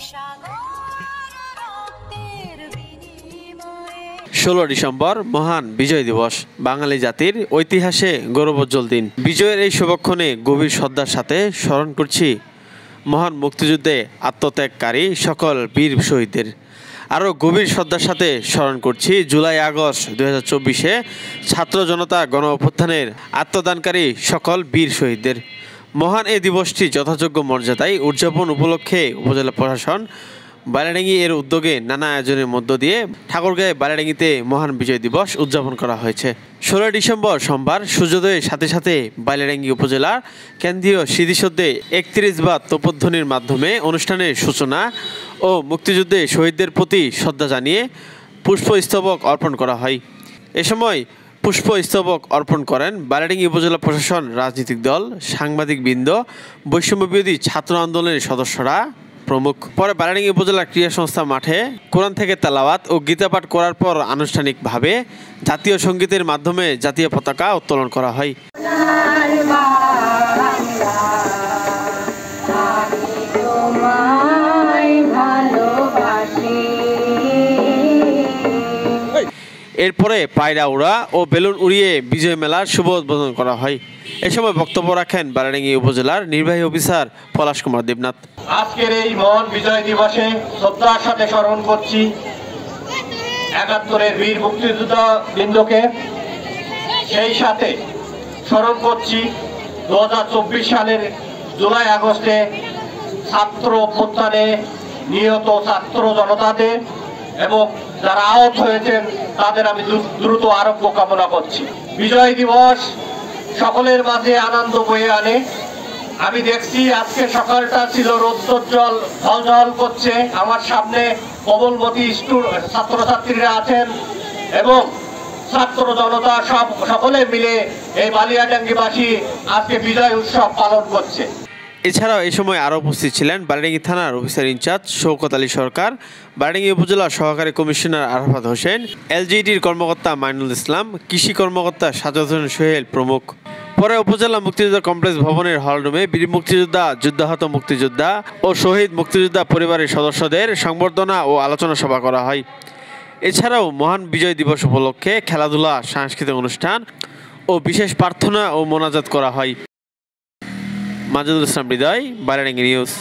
16 December মহান বিজয় দিবস, বাঙালি জাতির ঐতিহাসে গৌরবোজ্জ্বল দিন। বিজয়ের এই শুভক্ষণে গভীর শ্রদ্ধার সাথে স্মরণ করছি মহান মুক্তিযুদ্ধে আত্মত্যাগকারী সকল বীর শহীদদের। আরও গভীর শ্রদ্ধার সাথে স্মরণ করছি জুলাই আগস্ট 2024-এ ছাত্র জনতা গণ অভ্যুত্থানের আত্মদানকারী সকল বীর শহীদদের। মহান এই দিবসটি যথাযোগ্য মর্যাদায় উদযাপন উপলক্ষে উপজেলা প্রশাসন বাইলাডাঙ্গি এর উদ্যোগে নানা আয়োজনের মধ্য দিয়ে ঠাকুরগাঁয়ে বাইলাডাঙ্গিতে মহান বিজয় দিবস উদযাপন করা হয়েছে। 16 ডিসেম্বর সোমবার সূর্যোদয়ের সাথে সাথে বাইলাডাঙ্গি উপজেলার কেন্দ্রীয় স্মৃতিসৌধে 31 বার তোপধ্বনির মাধ্যমে অনুষ্ঠানের সূচনা ও মুক্তিযুদ্ধে শহীদদের প্রতি শ্রদ্ধা জানিয়ে পুষ্পস্তবক অর্পণ করা হয়। এ সময় পুষ্পস্তবক অর্পণ করেন বাইলাডাঙ্গি উপজেলা প্রশাসন, রাজনৈতিক দল, সাংবাদিকবৃন্দ, বৈষম্যবিরোধী ছাত্র আন্দোলনের সদস্যরা প্রমুখ। পরে বাইলাডাঙ্গি উপজেলা ক্রীড়া সংস্থা মাঠে কোরআন থেকে তেলাওয়াত ও গীতা পাঠ করার পর আনুষ্ঠানিকভাবে জাতীয় সঙ্গীতের মাধ্যমে জাতীয় পতাকা উত্তোলন করা হয়। এরপরে পায়রা উড়া ও বেলুন উড়িয়ে বিজয় মেলার শুভ উদ্বোধন করা হয়। এ সময় বক্তব্য রাখেন বাইলাডাঙ্গি উপজেলার নির্বাহী অফিসার পলাশ কুমার দেবনাথ। আজকের এই মহান বিজয় দিবসে শ্রদ্ধার সাথে স্মরণ করছি 71-এর বীর মুক্তিযোদ্ধা বৃন্দকে। সেই সাথে স্মরণ করছি 2024 সালের জুলাই আগস্টে ছাত্র অভ্যুত্থানে নিহত ছাত্র জনতাদের এবং যারা আহত হয়েছেন তাদের আমি দ্রুত আরোগ্য কামনা করছি। বিজয় দিবস সকলের মাঝে আনন্দ বয়ে আনে। আমি দেখছি আজকে সকালটা ছিল রৌদ্রোজ্জ্বল, ঝলঝল করছে। আমার সামনে কোমলমতি ছাত্রছাত্রীরা আছেন এবং ছাত্র জনতা সকলে মিলে এই বালিয়াডাঙ্গিবাসী আজকে বিজয় উৎসব পালন করছে। এছাড়াও এই সময় আরও উপস্থিত ছিলেন বাইলাডাঙ্গি থানার অফিসার ইনচার্জ শওকত আলী সরকার, বাইলাডাঙ্গি উপজেলা সহকারী কমিশনার আরাফাত হোসেন, এলজিইডির কর্মকর্তা মাইনুল ইসলাম, কৃষি কর্মকর্তা সাজ্জাদ হোসেন সোহেল প্রমুখ। পরে উপজেলা মুক্তিযোদ্ধা কমপ্লেক্স ভবনের হলরুমে বীর মুক্তিযোদ্ধা, যুদ্ধাহত মুক্তিযোদ্ধা ও শহীদ মুক্তিযোদ্ধা পরিবারের সদস্যদের সংবর্ধনা ও আলোচনা সভা করা হয়। এছাড়াও মহান বিজয় দিবস উপলক্ষে খেলাধুলা, সাংস্কৃতিক অনুষ্ঠান ও বিশেষ প্রার্থনা ও মোনাজাত করা হয়। মাজেদুল ইসলাম হৃদয়, বাইলাডাঙ্গি নিউজ।